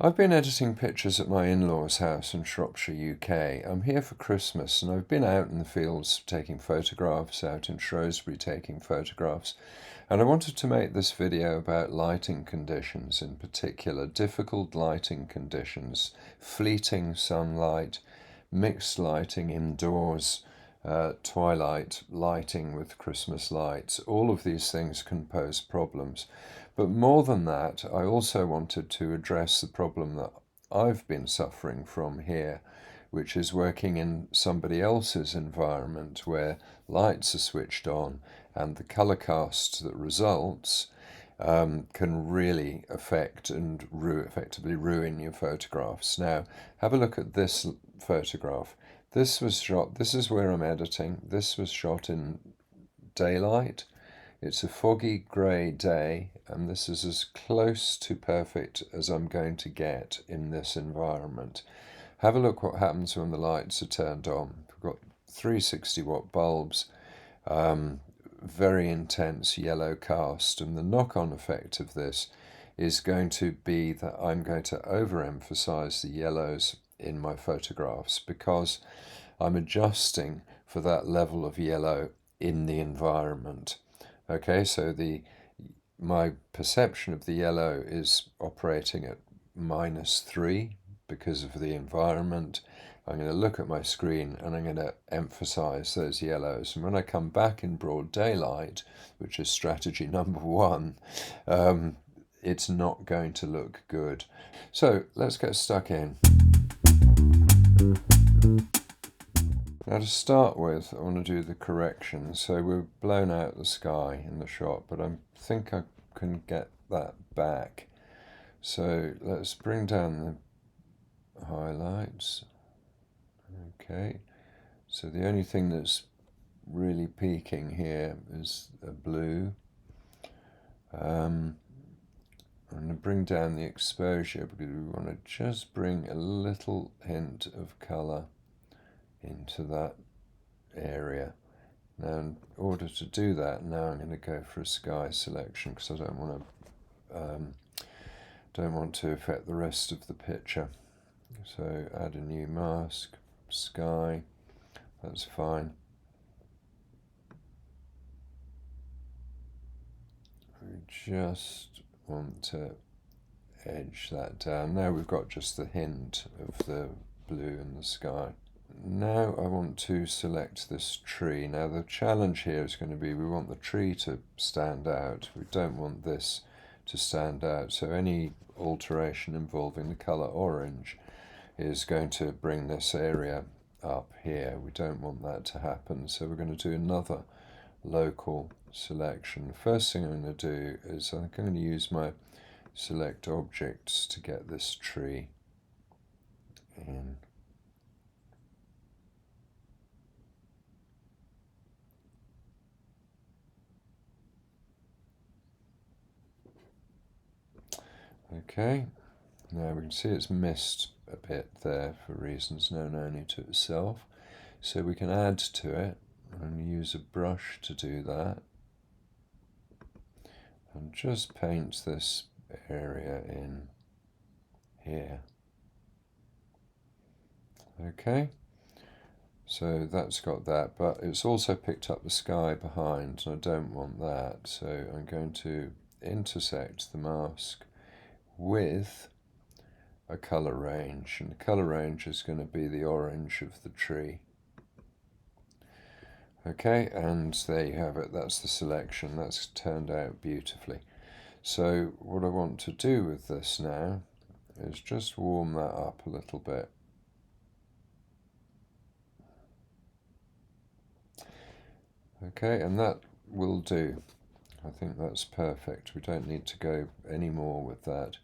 I've been editing pictures at my in-laws' house in Shropshire, UK. I'm here for Christmas and I've been out in the fields taking photographs, out in Shrewsbury taking photographs, and I wanted to make this video about lighting conditions, in particular difficult lighting conditions, fleeting sunlight, mixed lighting indoors, twilight lighting with Christmas lights. All of these things can pose problems. But more than that, I also wanted to address the problem that I've been suffering from here, which is working in somebody else's environment where lights are switched on and the colour cast that results can really affect and effectively ruin your photographs. Now, have a look at this photograph. This is where I'm editing. This was shot in daylight. It's a foggy grey day, and this is as close to perfect as I'm going to get in this environment. Have a look what happens when the lights are turned on. We've got 360-watt bulbs, very intense yellow cast, and the knock-on effect of this is going to be that I'm going to overemphasize the yellows in my photographs because I'm adjusting for that level of yellow in the environment. Okay, so my perception of the yellow is operating at -3 because of the environment. I'm going to look at my screen and I'm going to emphasize those yellows. And when I come back in broad daylight, which is strategy number one, it's not going to look good. So let's get stuck in. Now to start with, I want to do the corrections. So we've blown out the sky in the shot, but I think I can get that back. So let's bring down the highlights. Okay, so the only thing that's really peaking here is a blue. I'm going to bring down the exposure because we want to just bring a little hint of colour into that area. Now, in order to do that, now I'm going to go for a sky selection because I don't want to affect the rest of the picture. So add a new mask, sky, that's fine. We just want to edge that down. Now we've got just the hint of the blue in the sky. Now I want to select this tree. Now the challenge here is going to be we want the tree to stand out. We don't want this to stand out. So any alteration involving the colour orange is going to bring this area up here. We don't want that to happen. So we're going to do another local selection. First thing I'm going to do is I'm going to use my select objects to get this tree in. Okay, now we can see it's missed a bit there for reasons known only to itself. So we can add to it and use a brush to do that. And just paint this area in here. Okay, so that's got that, but it's also picked up the sky behind, and I don't want that. So I'm going to intersect the mask with a colour range, and the colour range is going to be the orange of the tree. Okay, and there you have it. That's the selection. That's turned out beautifully. So what I want to do with this now is just warm that up a little bit. Okay, and that will do. I think that's perfect. We don't need to go any more with that.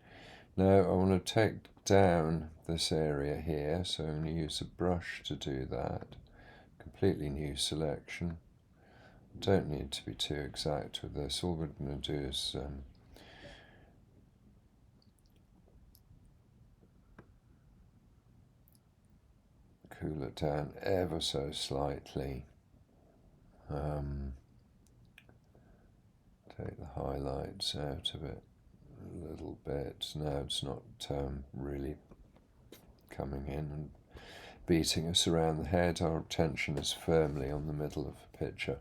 Now I want to take down this area here, so I'm going to use a brush to do that. Completely new selection. Don't need to be too exact with this. All we're going to do is cool it down ever so slightly. Take the highlights out of it. a little bit. No, it's not really coming in and beating us around the head. Our attention is firmly on the middle of the picture.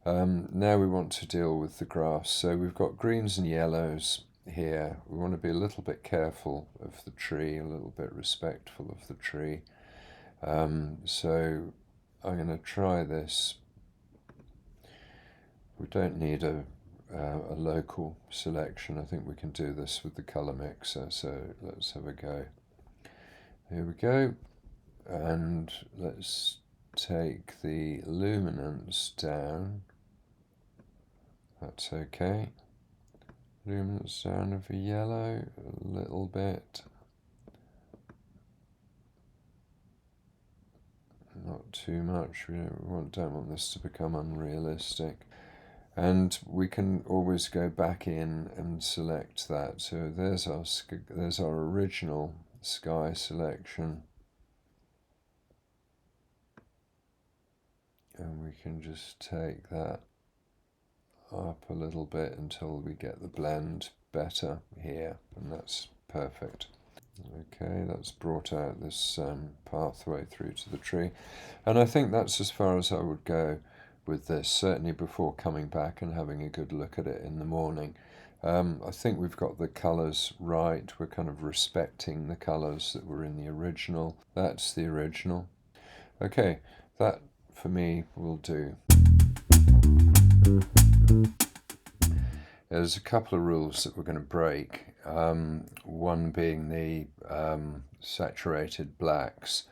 Now we want to deal with the grass. So we've got greens and yellows here. We want to be a little bit careful of the tree, a little bit respectful of the tree. So I'm going to try this. We don't need a local selection. I think we can do this with the colour mixer. So let's have a go. Here we go. And let's take the luminance down. That's okay. Luminance down of the yellow a little bit. Not too much. We don't want this to become unrealistic. And we can always go back in and select that. So there's our original sky selection. And we can just take that up a little bit until we get the blend better here, and that's perfect. Okay, that's brought out this pathway through to the tree, and I think that's as far as I would go with this, certainly before coming back and having a good look at it in the morning. I think we've got the colours right. We're kind of respecting the colours that were in the original. That's the original. Okay, that for me will do. There's a couple of rules that we're going to break. One being the saturated blacks.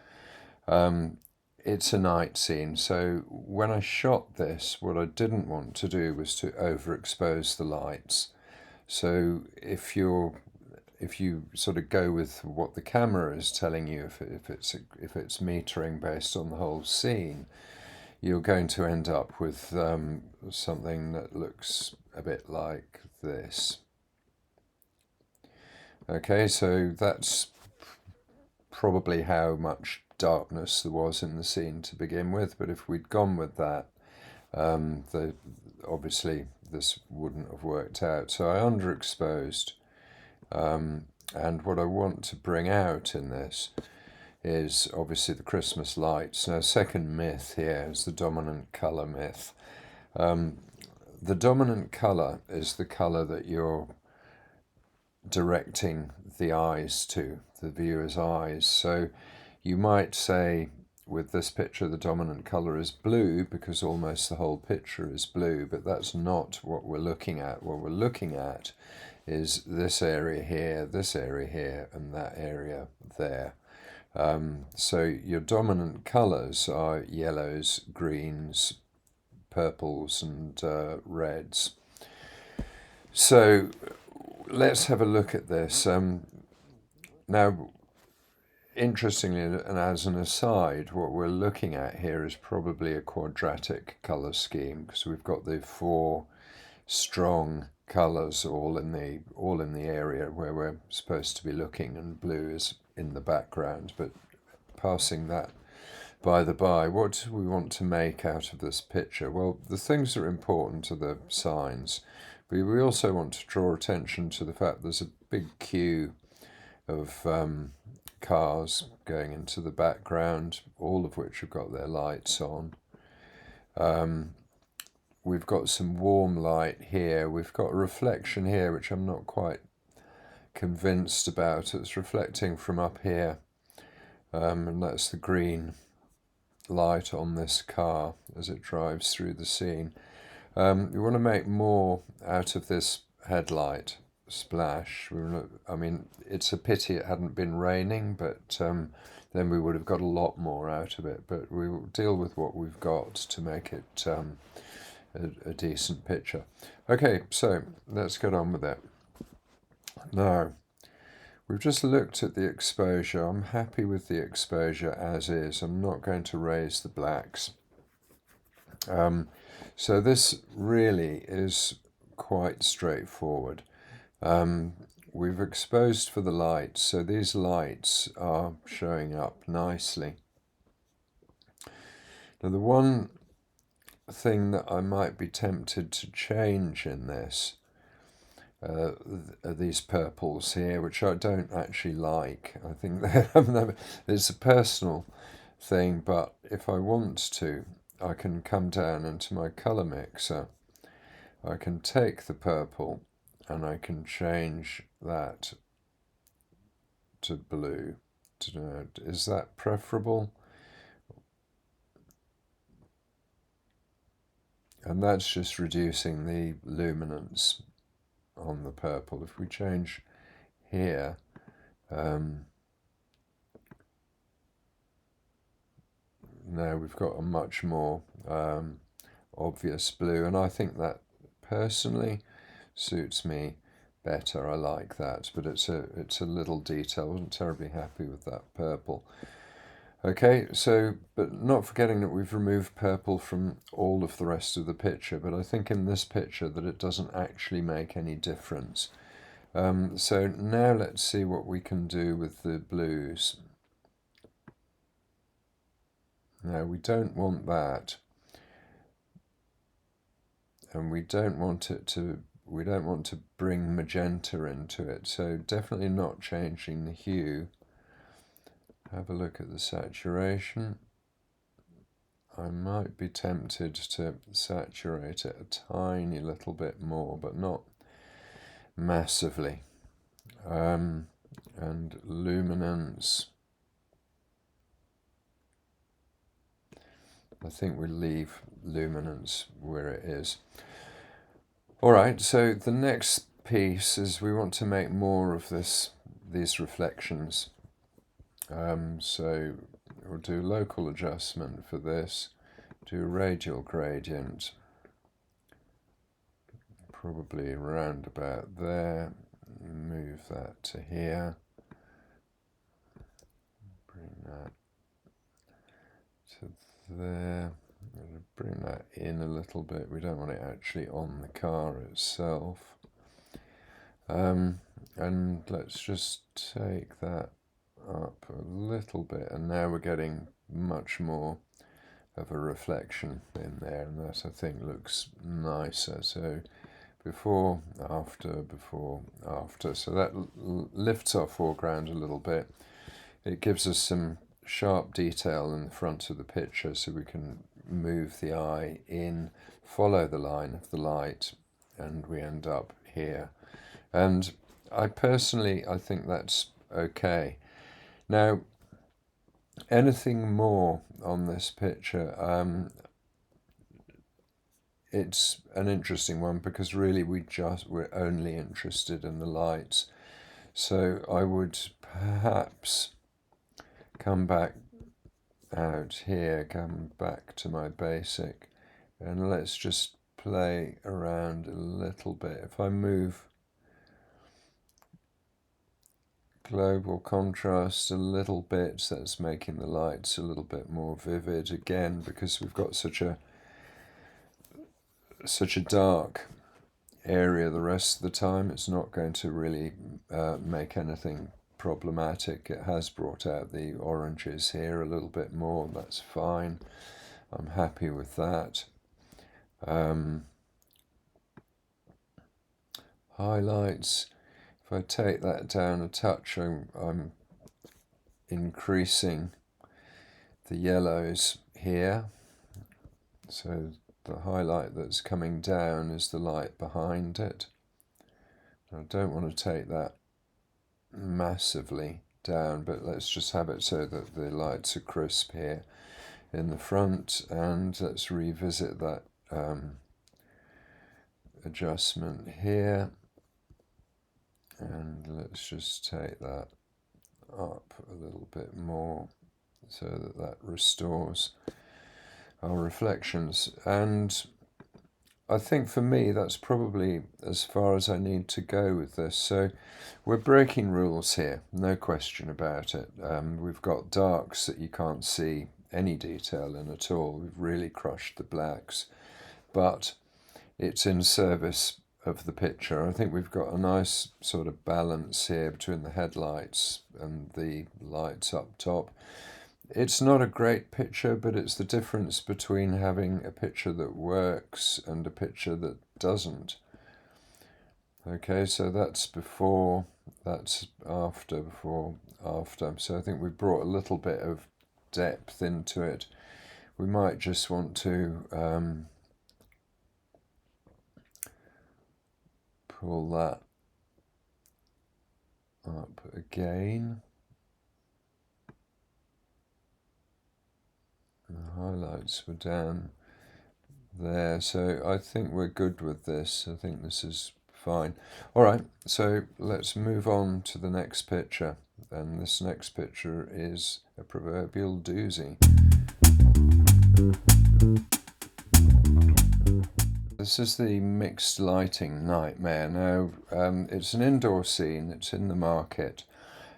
It's a night scene, so when I shot this, what I didn't want to do was to overexpose the lights. So if you sort of go with what the camera is telling you, if it's metering based on the whole scene, you're going to end up with something that looks a bit like this. Okay, so that's probably how much darkness there was in the scene to begin with, but if we'd gone with that, obviously this wouldn't have worked out. So I underexposed, and what I want to bring out in this is obviously the Christmas lights. Now, second myth here is the dominant colour myth. The dominant colour is the colour that you're directing the eyes to, the viewer's eyes. So you might say with this picture the dominant colour is blue because almost the whole picture is blue, but that's not what we're looking at. What we're looking at is this area here, and that area there. So your dominant colours are yellows, greens, purples and reds. So let's have a look at this. Now, interestingly, and as an aside, what we're looking at here is probably a quadratic colour scheme, because we've got the four strong colours all in the area where we're supposed to be looking, and blue is in the background. But passing that by the by, what do we want to make out of this picture? Well, the things that are important are the signs. But we also want to draw attention to the fact there's a big queue of cars going into the background, all of which have got their lights on. We've got some warm light here. We've got a reflection here, which I'm not quite convinced about. It's reflecting from up here, and that's the green light on this car as it drives through the scene. We want to make more out of this headlight splash. I mean, it's a pity it hadn't been raining, but then we would have got a lot more out of it. But we will deal with what we've got to make it a decent picture. Okay, so let's get on with it. Now, we've just looked at the exposure. I'm happy with the exposure as is. I'm not going to raise the blacks. So this really is quite straightforward. We've exposed for the lights, so these lights are showing up nicely. Now, the one thing that I might be tempted to change in this these purples here, which I don't actually like. I think it's a personal thing, but if I want to, I can come down into my colour mixer. I can take the purple and I can change that to blue. Is that preferable? And that's just reducing the luminance on the purple. If we change here, now we've got a much more obvious blue, and I think that personally suits me better. I like that, but it's a little detail. I wasn't terribly happy with that purple. Okay, so, but not forgetting that we've removed purple from all of the rest of the picture, but I think in this picture that it doesn't actually make any difference. So now let's see what we can do with the blues. Now we don't want that, and we don't want to bring magenta into it, so definitely not changing the hue. Have a look at the saturation. I might be tempted to saturate it a tiny little bit more, but not massively. And luminance, I think we'll leave luminance where it is. Alright, so the next piece is we want to make more of these reflections. So we'll do local adjustment for this, do radial gradient, probably around about there, move that to here, bring that to there, bring that in a little bit. We don't want it actually on the car itself. And let's just take that up a little bit, and now we're getting much more of a reflection in there, and that I think looks nicer. So before, after, so that lifts our foreground a little bit. It gives us some sharp detail in the front of the picture, so we can move the eye in, follow the line of the light, and we end up here. And I think that's okay. Now, anything more on this picture, it's an interesting one, because really we're only interested in the lights. So I would perhaps come back out here, come back to my basic, and let's just play around a little bit. If I move global contrast a little bit, that's making the lights a little bit more vivid again, because we've got such a dark area the rest of the time. It's not going to really make anything problematic. It has brought out the oranges here a little bit more, that's fine. I'm happy with that. Highlights, if I take that down a touch, I'm increasing the yellows here. So the highlight that's coming down is the light behind it. I don't want to take that massively down, but let's just have it so that the lights are crisp here in the front, and let's revisit that adjustment here, and let's just take that up a little bit more so that that restores our reflections. And I think for me that's probably as far as I need to go with this. So we're breaking rules here, no question about it. We've got darks that you can't see any detail in at all. We've really crushed the blacks, but it's in service of the picture. I think we've got a nice sort of balance here between the headlights and the lights up top. It's not a great picture, but it's the difference between having a picture that works and a picture that doesn't. Okay, so that's before, that's after, before, after. So I think we brought a little bit of depth into it. We might just want to pull that up again. The highlights were down there, so I think we're good with this. I think this is fine. All right, so let's move on to the next picture. And this next picture is a proverbial doozy. This is the mixed lighting nightmare. Now, it's an indoor scene, it's in the market.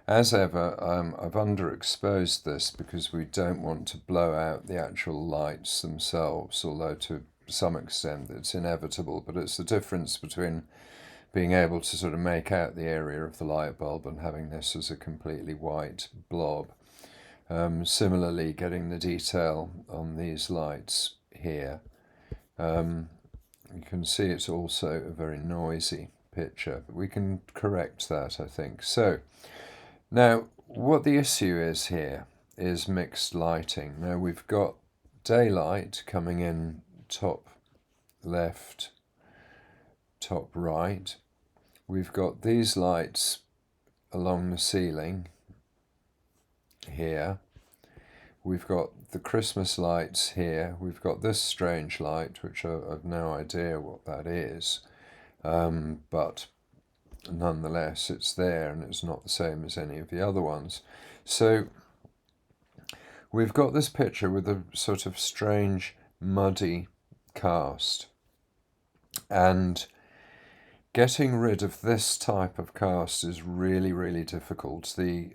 As ever, I've underexposed this because we don't want to blow out the actual lights themselves, although to some extent it's inevitable, but it's the difference between being able to sort of make out the area of the light bulb and having this as a completely white blob. Similarly, getting the detail on these lights here. You can see it's also a very noisy picture, but we can correct that, I think. So, now what the issue is here is mixed lighting. Now we've got daylight coming in top left, top right. We've got these lights along the ceiling here. We've got the Christmas lights here. We've got this strange light, which I've no idea what that is. But nonetheless, it's there and it's not the same as any of the other ones. So we've got this picture with a sort of strange, muddy cast. And getting rid of this type of cast is really, really difficult. The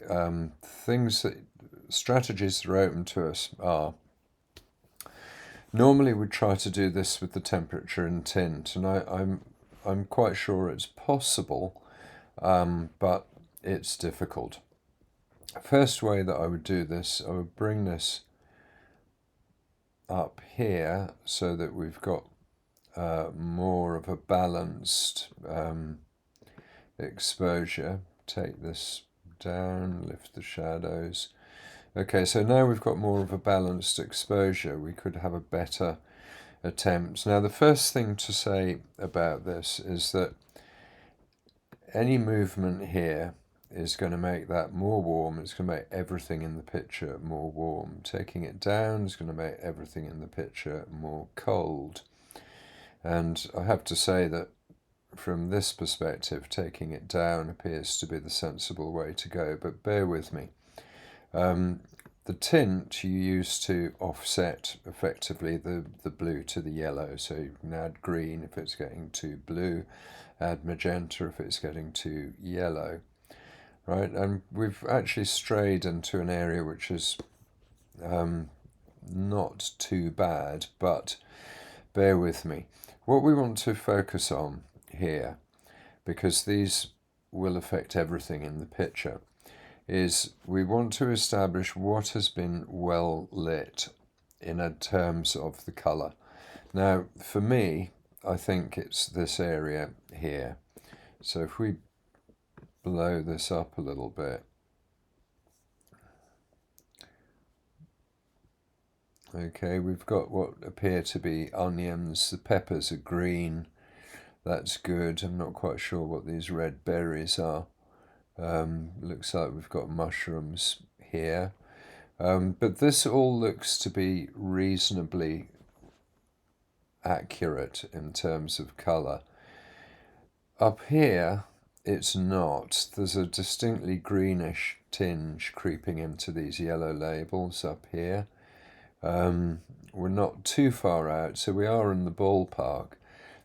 strategies that are open to us are, normally we try to do this with the temperature and tint, and I'm quite sure it's possible, but it's difficult. First way that I would do this, I would bring this up here so that we've got more of a balanced exposure. Take this down, lift the shadows. Okay, so now we've got more of a balanced exposure. We could have a better attempt. Now, the first thing to say about this is that any movement here is going to make that more warm. It's going to make everything in the picture more warm. Taking it down is going to make everything in the picture more cold. And I have to say that from this perspective, taking it down appears to be the sensible way to go, but bear with me. The tint you use to offset effectively the blue to the yellow, so you can add green if it's getting too blue, add magenta if it's getting too yellow, right? And we've actually strayed into an area which is not too bad, but bear with me. What we want to focus on here, because these will affect everything in the picture, is we want to establish what has been well lit in terms of the colour. Now, for me, I think it's this area here. So if we blow this up a little bit, okay, we've got what appear to be onions. The peppers are green. That's good. I'm not quite sure what these red berries are. Looks like we've got mushrooms here. But this all looks to be reasonably accurate in terms of colour. Up here, it's not. There's a distinctly greenish tinge creeping into these yellow labels up here. We're not too far out, so we are in the ballpark.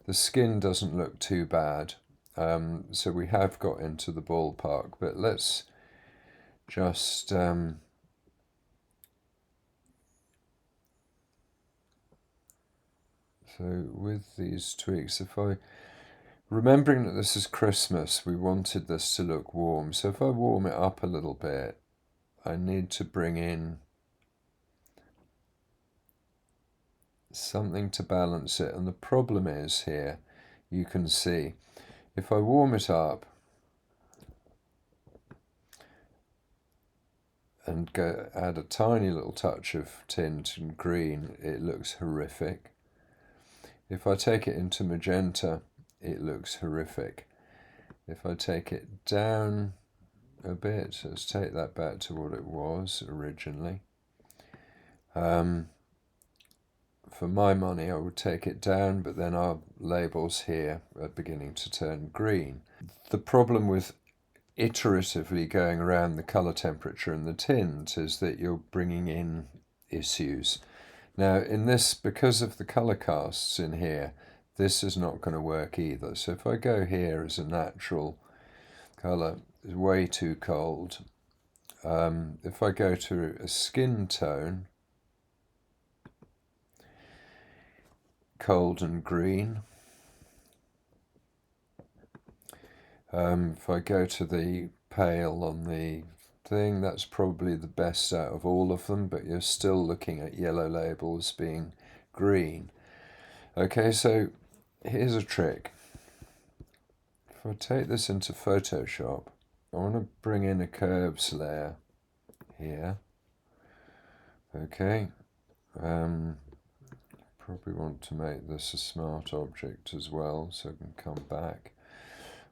The skin doesn't look too bad. So we have got into the ballpark, but let's just so with these tweaks, if I, remembering that this is Christmas, we wanted this to look warm, so if I warm it up a little bit, I need to bring in something to balance it. And the problem is here, you can see, If I warm it up and add a tiny little touch of tint and green, it looks horrific. If I take it into magenta, it looks horrific. If I take it down a bit, let's take that back to what it was originally. For my money, I would take it down, but then our labels here are beginning to turn green. The problem with iteratively going around the color temperature and the tint is that you're bringing in issues. Now in this, because of the color casts in here, this is not going to work either. So if I go here as a natural color, it's way too cold. If I go to a skin tone, cold and green. If I go to the pale on the thing, that's probably the best out of all of them, but you're still looking at yellow labels being green. Okay, so here's a trick. If I take this into Photoshop, I want to bring in a curves layer here. Okay, probably want to make this a smart object as well, so I can come back.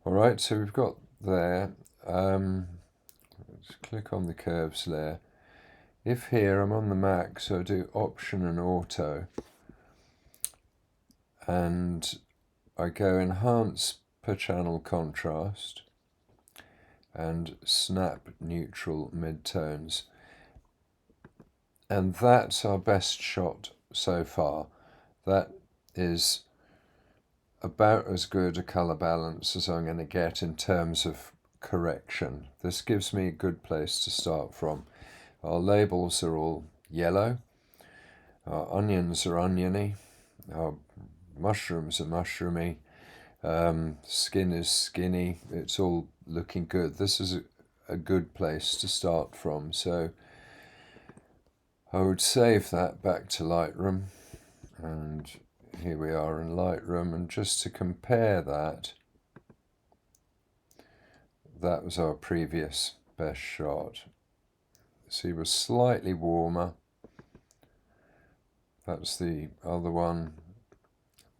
Alright, so we've got there. Let's click on the curves layer. If here I'm on the Mac, so I do Option and Auto, and I go Enhance per channel contrast and Snap neutral midtones, and that's our best shot so far. That is about as good a colour balance as I'm going to get in terms of correction. This gives me a good place to start from. Our labels are all yellow, our onions are oniony, our mushrooms are mushroomy, skin is skinny, it's all looking good. This is a good place to start from, so I would save that back to Lightroom, and here we are in Lightroom, and just to compare that, that was our previous best shot. See, we're slightly warmer. That's the other one.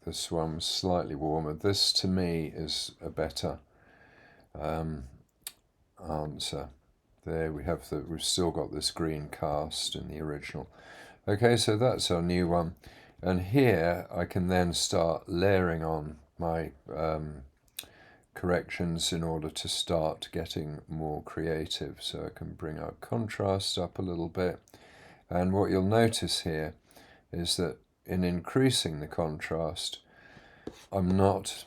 This one was slightly warmer. This to me is a better answer. There we have we've still got this green cast in the original. Okay, so that's our new one. And here I can then start layering on my corrections in order to start getting more creative. So I can bring our contrast up a little bit. And what you'll notice here is that in increasing the contrast, I'm not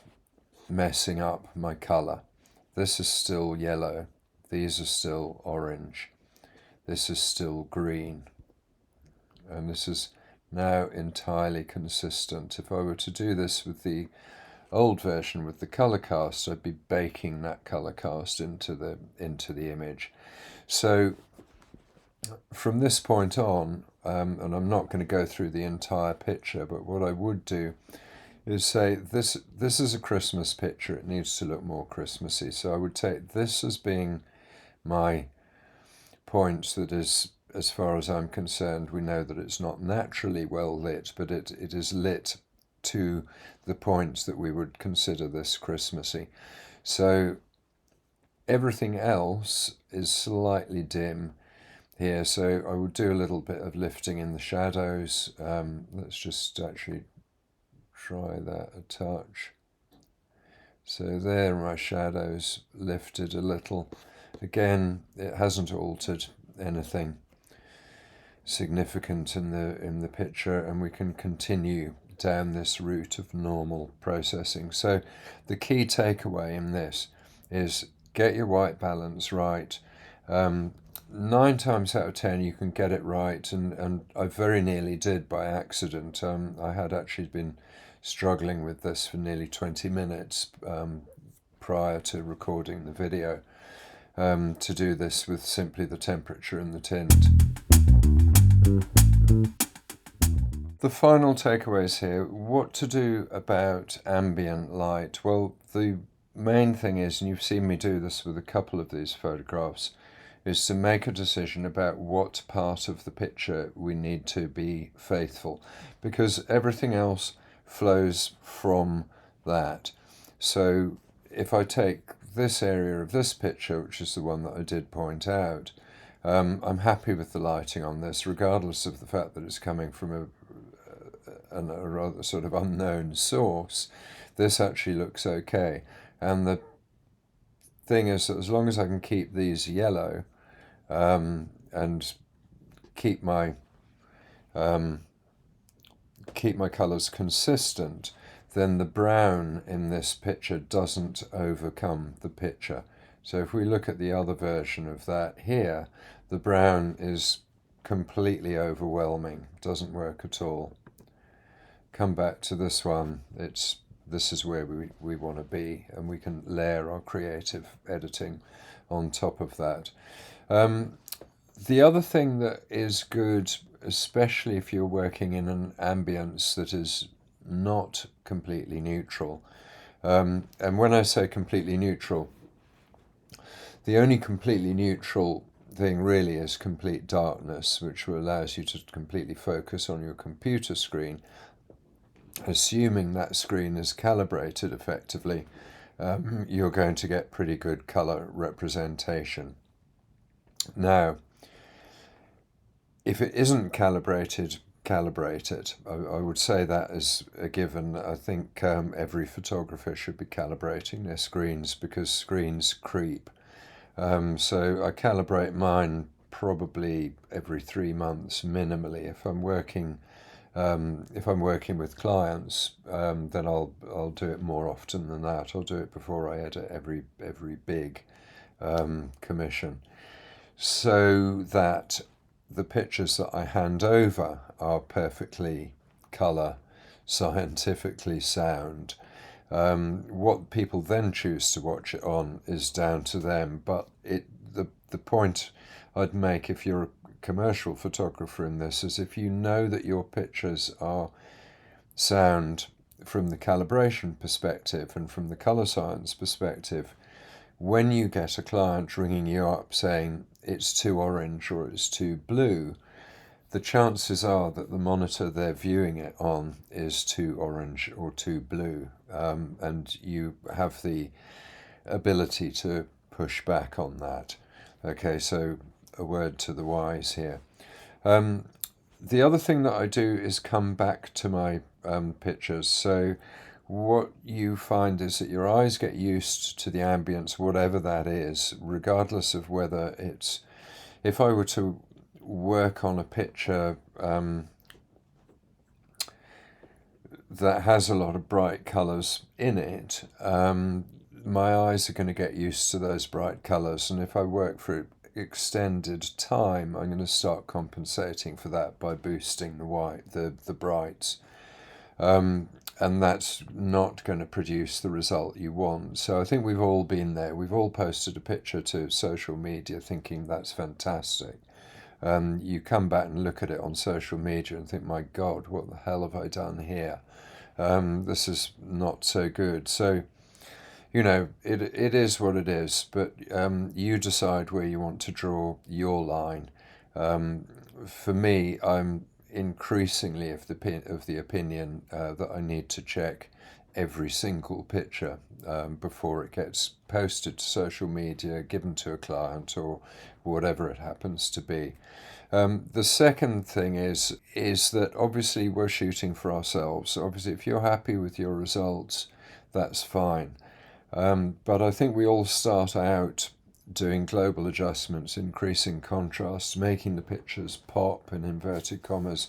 messing up my color. This is still yellow. These are still orange. This is still green. And this is now entirely consistent. If I were to do this with the old version with the color cast, I'd be baking that color cast into the image. So from this point on, and I'm not going to go through the entire picture, but what I would do is say this is a Christmas picture. It needs to look more Christmassy. So I would take this as being my point that is, as far as I'm concerned, we know that it's not naturally well lit, but it is lit to the point that we would consider this Christmassy. So everything else is slightly dim here, so I would do a little bit of lifting in the shadows. Let's just actually try that a touch. So there my shadows lifted a little. Again, it hasn't altered anything significant in the picture, and we can continue down this route of normal processing. So the key takeaway in this is get your white balance right. 9 times out of 10 you can get it right, and I very nearly did by accident. I had actually been struggling with this for nearly 20 minutes prior to recording the video, to do this with simply the temperature and the tint. The final takeaways here, what to do about ambient light. Well, the main thing is, and you've seen me do this with a couple of these photographs, is to make a decision about what part of the picture we need to be faithful, because everything else flows from that. So if I take this area of this picture, which is the one that I did point out, I'm happy with the lighting on this, regardless of the fact that it's coming from a rather sort of unknown source. This actually looks okay. And the thing is that as long as I can keep these yellow, and keep my colours consistent, then the brown in this picture doesn't overcome the picture. So if we look at the other version of that here, the brown is completely overwhelming, doesn't work at all. Come back to this one, this is where we want to be, and we can layer our creative editing on top of that. The other thing that is good, especially if you're working in an ambience that is not completely neutral, and when I say completely neutral, the only completely neutral thing really is complete darkness, which allows you to completely focus on your computer screen, assuming that screen is calibrated effectively. You're going to get pretty good color representation. Now, if it isn't calibrated, calibrate it. I would say that as a given. I think every photographer should be calibrating their screens, because screens creep. So I calibrate mine probably every 3 months minimally. If I'm working with clients, then I'll do it more often than that. I'll do it before I edit every big commission, so that the pictures that I hand over are perfectly colour, scientifically sound. What people then choose to watch it on is down to them, but the point I'd make if you're a commercial photographer in this is, if you know that your pictures are sound from the calibration perspective and from the colour science perspective, when you get a client ringing you up saying it's too orange or it's too blue, the chances are that the monitor they're viewing it on is too orange or too blue, and you have the ability to push back on that. Okay, so a word to the wise here. The other thing that I do is come back to my pictures. So what you find is that your eyes get used to the ambience, whatever that is, regardless of whether it's, if I were to work on a picture that has a lot of bright colours in it, my eyes are going to get used to those bright colours, and if I work for extended time, I'm going to start compensating for that by boosting the white, the brights. And that's not going to produce the result you want. So I think we've all been there. We've all posted a picture to social media thinking that's fantastic. You come back and look at it on social media and think, my God, what the hell have I done here? This is not so good. So, it is what it is, but you decide where you want to draw your line. For me, I'm increasingly of the opinion that I need to check every single picture before it gets posted to social media, given to a client, or whatever it happens to be. The second thing is that obviously we're shooting for ourselves. Obviously, if you're happy with your results, that's fine. But I think we all start out doing global adjustments, increasing contrast, making the pictures pop in inverted commas,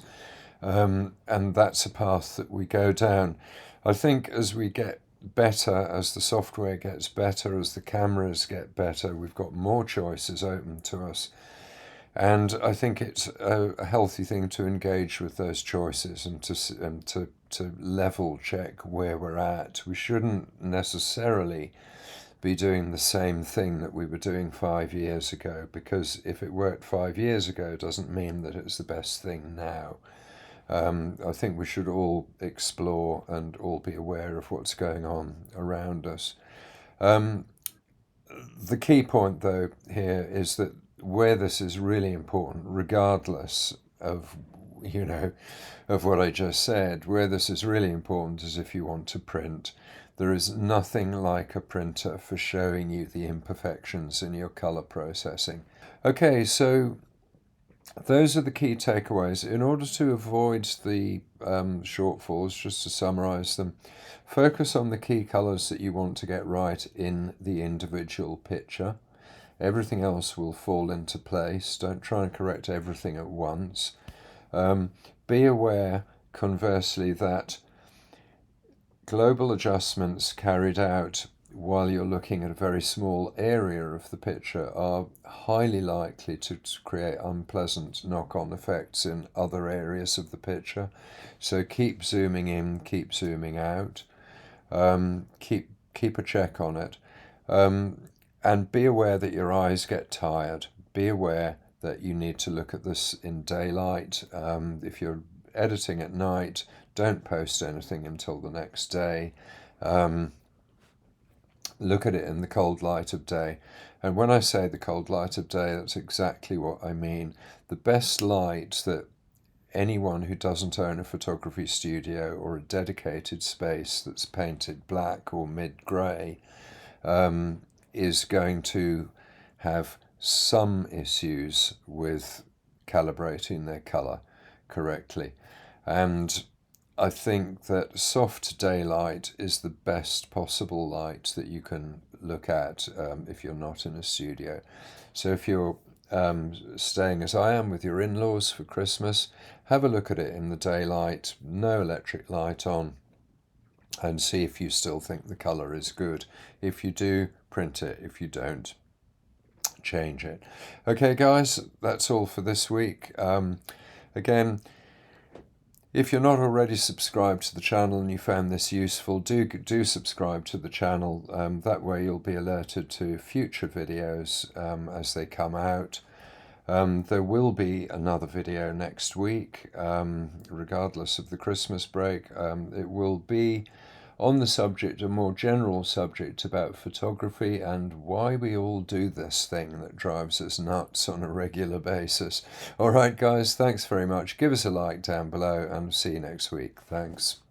and that's a path that we go down. I think as we get better, as the software gets better, as the cameras get better, we've got more choices open to us. And I think it's a healthy thing to engage with those choices and to level check where we're at. We shouldn't necessarily be doing the same thing that we were doing 5 years ago, because if it worked 5 years ago doesn't mean that it's the best thing now. I think we should all explore and all be aware of what's going on around us. The key point, though, here is that where this is really important, regardless of, you know, of what I just said, where this is really important is if you want to print. There is nothing like a printer for showing you the imperfections in your color processing. Okay, so those are the key takeaways. In order to avoid the shortfalls, just to summarize them, focus on the key colors that you want to get right in the individual picture. Everything else will fall into place. Don't try and correct everything at once. Be aware, conversely, that global adjustments carried out while you're looking at a very small area of the picture are highly likely to create unpleasant knock-on effects in other areas of the picture. So keep zooming in, keep zooming out, keep a check on it, and be aware that your eyes get tired. Be aware that you need to look at this in daylight. If you're editing at night, don't post anything until the next day. Look at it in the cold light of day. And when I say the cold light of day, that's exactly what I mean. The best light that anyone who doesn't own a photography studio or a dedicated space that's painted black or mid-grey is going to have some issues with calibrating their colour correctly. And I think that soft daylight is the best possible light that you can look at if you're not in a studio. So if you're staying as I am with your in-laws for Christmas, have a look at it in the daylight, no electric light on, and see if you still think the colour is good. If you do, print it. If you don't, change it. Okay, guys, that's all for this week. Again, if you're not already subscribed to the channel and you found this useful, do subscribe to the channel. That way you'll be alerted to future videos as they come out. There will be another video next week, regardless of the Christmas break. It will be on the subject, a more general subject about photography and why we all do this thing that drives us nuts on a regular basis. All right, guys, thanks very much. Give us a like down below and see you next week. Thanks.